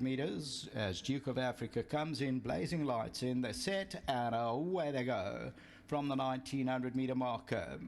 600 meters as Duke of Africa comes in, blazing lights in the set, and away they go from the 1900 meter marker.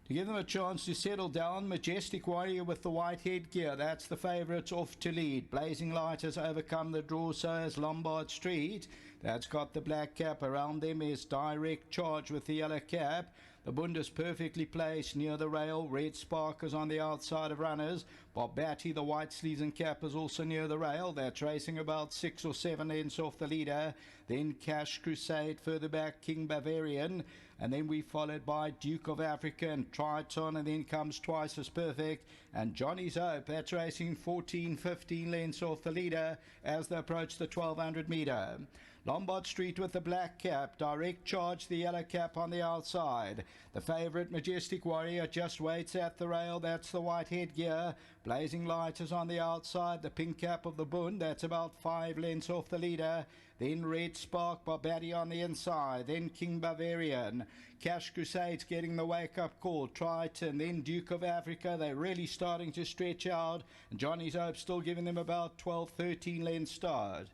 To give them a chance to settle down, Majestic Warrior with the white headgear, that's the favourite off to lead. Blazing Light has overcome the draw, so has Lombard Street. That's got the black cap. Around them is Direct Charge with the yellow cap. The BUND is perfectly placed near the rail. Red Spark is on the outside of runners. Bob Batty, the white sleeves and cap, is also near the rail. That's racing about 6 or 7 lengths off the leader. Then Cash Crusade, further back King Bavarian. And then we followed by Duke of Africa and Triton, and then comes Twice as Perfect. And Johnny's Hope, that's racing 14, 15 lengths off the leader as they approach the 1200 metre. Lombard Street with the black cap. Direct Charge, the yellow cap on the outside. The favourite Majestic Warrior just waits at the rail. That's the white headgear. Blazing Light is on the outside. The pink cap of the BUND, that's about 5 lengths off the leader. Then Red Spark, Barbati on the inside. Then King Bavarian. Cash Crusade's getting the wake-up call. Triton, then Duke of Africa. They're really starting to stretch out. And Johnny's Hope still giving them about 12, 13 lengths start.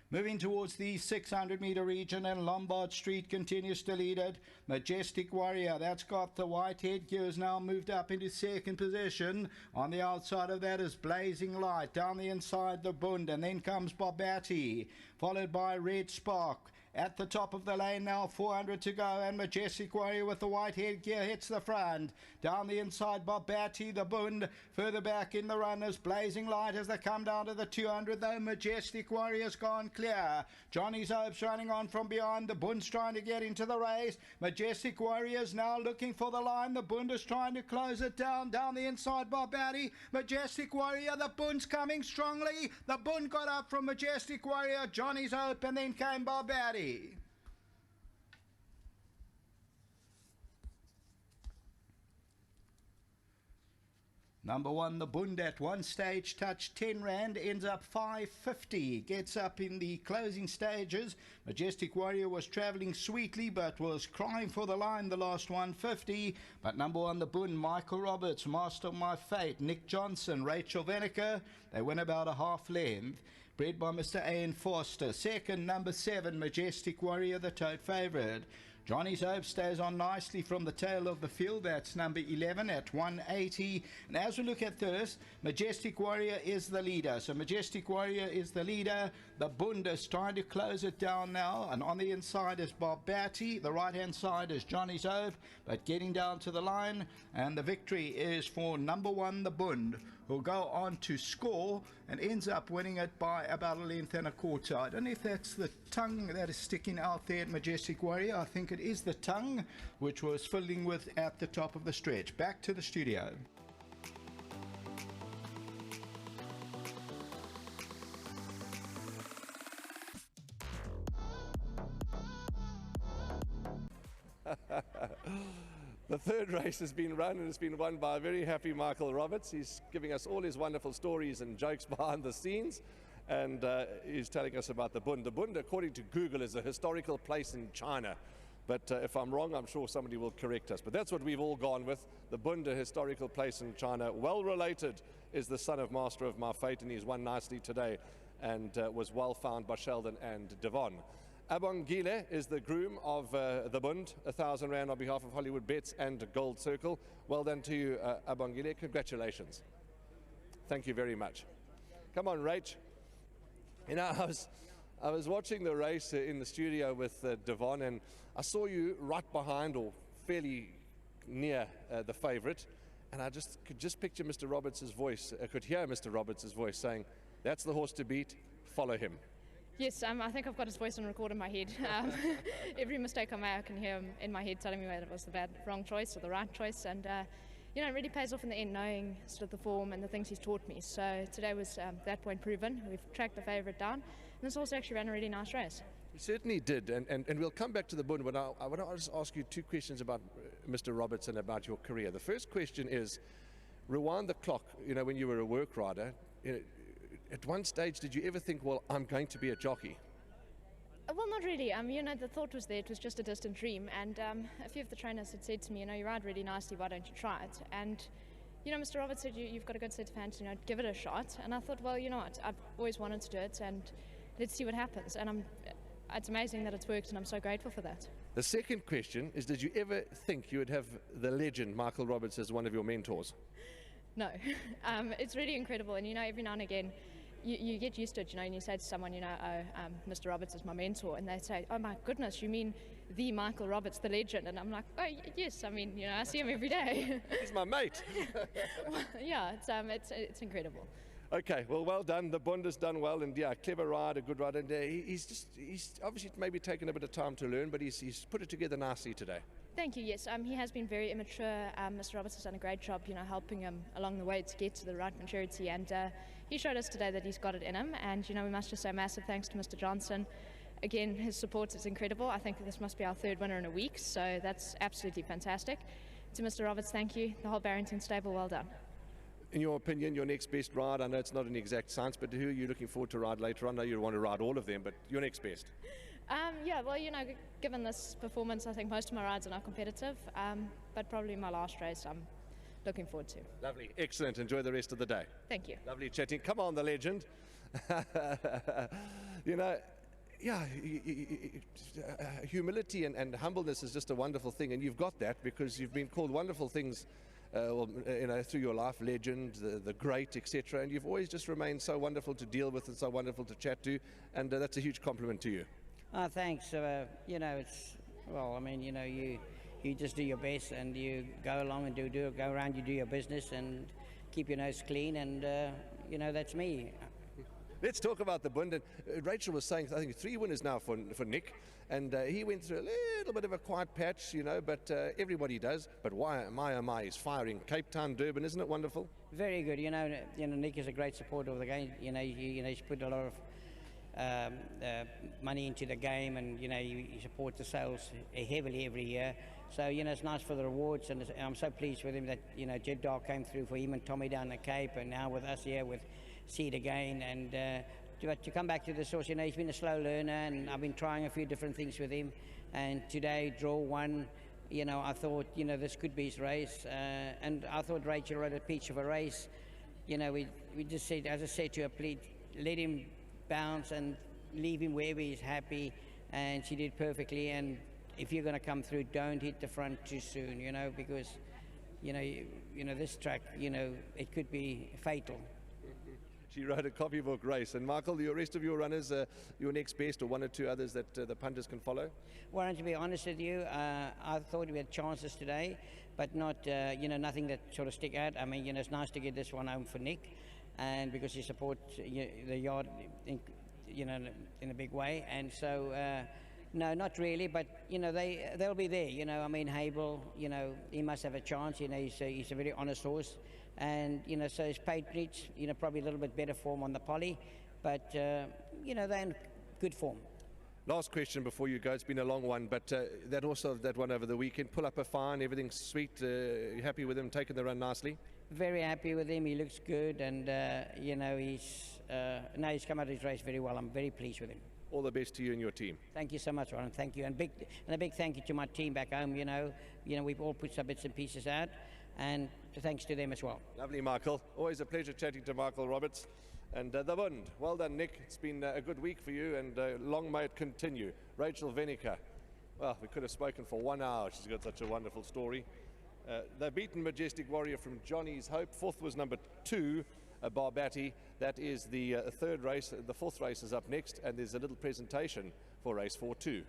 Moving towards the 600 metre region, and Lombard Street continues to lead it. Majestic Warrior, that's got the white headgear, has now moved up into second position. On the outside of that is Blazing Light. Down the inside, the BUND, and then comes Bobatti, followed by Red Spark. At the top of the lane now, 400 to go, and Majestic Warrior with the white headgear hits the front. Down the inside, Bobatti, the BUND. Further back in the runners, Blazing Light as they come down to the 200, though Majestic Warrior's gone clear. Johnny's Hope's running on from behind. The BUND's trying to get into the race. Majestic Warrior's now looking for the line. The BUND is trying to close it down. Down the inside, Bobatti. Majestic Warrior, the BUND's coming strongly. The BUND got up from Majestic Warrior, Johnny's Hope, and then came Bobatti. Number one, the BUND at one stage touched 10 rand, ends up 5.50. Gets up in the closing stages. Majestic Warrior was travelling sweetly but was crying for the line the last 150. But number one, the BUND, Michael Roberts, Master of My Fate, Nick Johnson, Rachel Veneker, they win about a half length. Bred by Mr. A.N. Foster. Second, number 7, Majestic Warrior, the tote favourite. Johnny's Hope stays on nicely from the tail of the field. That's number 11 at 180. And as we look at this, Majestic Warrior is the leader. So Majestic Warrior is the leader. The BUND is trying to close it down now. And on the inside is Bob Batty. The right-hand side is Johnny's Hope. But getting down to the line. And the victory is for number 1, the BUND, who'll go on to score and ends up winning it by about a length and a quarter. I don't know if that's the tongue that is sticking out there at Majestic Warrior. I think it is the tongue, which was filling with at the top of the stretch. Back to the studio. The third race has been run, and it's been won by a very happy Michael Roberts. He's giving us all his wonderful stories and jokes behind the scenes, and he's telling us about the BUND. The BUND, according to Google, is a historical place in China. But if I'm wrong, I'm sure somebody will correct us. But that's what we've all gone with. The BUND, a historical place in China. Well related is the son of Master of My Fate, and he's won nicely today and was well found by Sheldon and Devon. Abongile is the groom of the BUND, 1,000 rand on behalf of Hollywoodbets and Gold Circle. Well done to you, Abongile. Congratulations. Thank you very much. Come on, Rach. You know, I was watching the race in the studio with Devon, and I saw you right behind or fairly near the favourite, and I could just picture Mr. Roberts' voice. I could hear Mr. Roberts' voice saying, "That's the horse to beat, follow him." Yes, I think I've got his voice on record in my head. Every mistake I make, I can hear him in my head telling me whether it was the wrong choice or the right choice, and you know, it really pays off in the end, knowing sort of the form and the things he's taught me. So today was that point proven. We've tracked the favourite down, and this horse actually ran a really nice race. You certainly did, and we'll come back to the BUND, but I want to just ask you two questions about Mr. Roberts and about your career. The first question is, rewind the clock, you know, when you were a work rider, at one stage did you ever think, well, I'm going to be a jockey? Well, not really. You know, the thought was there. It was just a distant dream. And a few of the trainers had said to me, you know, you ride really nicely, why don't you try it? And you know, Mr. Roberts said you've got a good set of hands, you know, give it a shot. And I thought, well, you know what, I've always wanted to do it, and let's see what happens. And it's amazing that it's worked, and I'm so grateful for that. The second question is, did you ever think you would have the legend Michael Roberts as one of your mentors? No. It's really incredible, and you know, every now and again, you get used to it, you know, and you say to someone, you know, Mr. Roberts is my mentor, and they say, oh my goodness, you mean the Michael Roberts, the legend? And I'm like, oh yes, I mean, you know, I see him every day. He's my mate. Well, yeah, it's incredible. Okay, well done. The BUND has done well, and yeah, clever ride, a good ride, and he's obviously maybe taken a bit of time to learn, but he's put it together nicely today. Thank you. Yes, he has been very immature. Mr. Roberts has done a great job, you know, helping him along the way to get to the right maturity, and he showed us today that he's got it in him. And you know, we must just say massive thanks to Mr. Johnson. Again, his support is incredible. I think this must be our third winner in a week, so that's absolutely fantastic. To Mr. Roberts, thank you. The whole Barrington stable, well done. In your opinion, your next best ride, I know it's not an exact science, but who are you looking forward to ride later on? I know you want to ride all of them, but your next best? Yeah, well, you know, given this performance, I think most of my rides are not competitive, but probably my last race I'm looking forward to. Lovely, excellent. Enjoy the rest of the day. Thank you. Lovely chatting. Come on, the legend. You know, yeah, humility and humbleness is just a wonderful thing, and you've got that because you've been called wonderful things you know, through your life, legend, the great, etc. And you've always just remained so wonderful to deal with and so wonderful to chat to, and that's a huge compliment to you. Thanks. You know, well, I mean, you know, you just do your best, and you go along and go around, you do your business and keep your nose clean, and you know, that's me. Let's talk about the BUND. Rachel was saying, I think 3 winners now for Nick, and he went through a little bit of a quiet patch, you know, but everybody does. But why is firing. Cape Town, Durban, isn't it wonderful? Very good. You know, Nick is a great supporter of the game. You know, he's put a lot of money into the game, and you know, he supports the sales heavily every year. So you know, it's nice for the rewards, and I'm so pleased with him that, you know, Jed Dar came through for him and Tommy down the Cape, and now with us here with Seed again. And to come back to the source, you know, he's been a slow learner, and I've been trying a few different things with him. And today, draw 1, you know, I thought, you know, this could be his race, and I thought Rachel rode a peach of a race. You know, we just said, as I said to her, please let him bounce and leave him wherever he's happy, and she did perfectly. And if you're going to come through, don't hit the front too soon, you know, because you know this track, you know, it could be fatal. She rode a copybook race. And Michael, the rest of your runners, your next best, or 1 or 2 others that the punters can follow? Well, to be honest with you, I thought we had chances today, but not, you know, nothing that sort of stick out. I mean, you know, it's nice to get this one home for Nick, and because he supports the yard, you know, in a big way. And so, no, not really, but you know, they'll be there. You know, I mean, Hable, you know, he must have a chance. You know, he's a very honest horse, and you know, so his Patriots, you know, probably a little bit better form on the poly, but you know, they're in good form. Last question before you go. It's been a long one, but that one over the weekend, pull up a fine, everything's sweet. You happy with him taking the run nicely? Very happy with him. He looks good, and you know, he's come out of his race very well. I'm very pleased with him. All the best to you and your team. Thank you so much, Ron. Thank you, and a big thank you to my team back home. You know, we've all put some bits and pieces out, and thanks to them as well. Lovely, Michael. Always a pleasure chatting to Michael Roberts. And the BUND. Well done, Nick. It's been a good week for you, and long may it continue. Rachel Venica. Well, we could have spoken for 1 hour. She's got such a wonderful story. They've beaten Majestic Warrior from Johnny's Hope. 4th was number 2, Barbati. That is the 3rd race. The 4th race is up next, and there's a little presentation for race 4-2.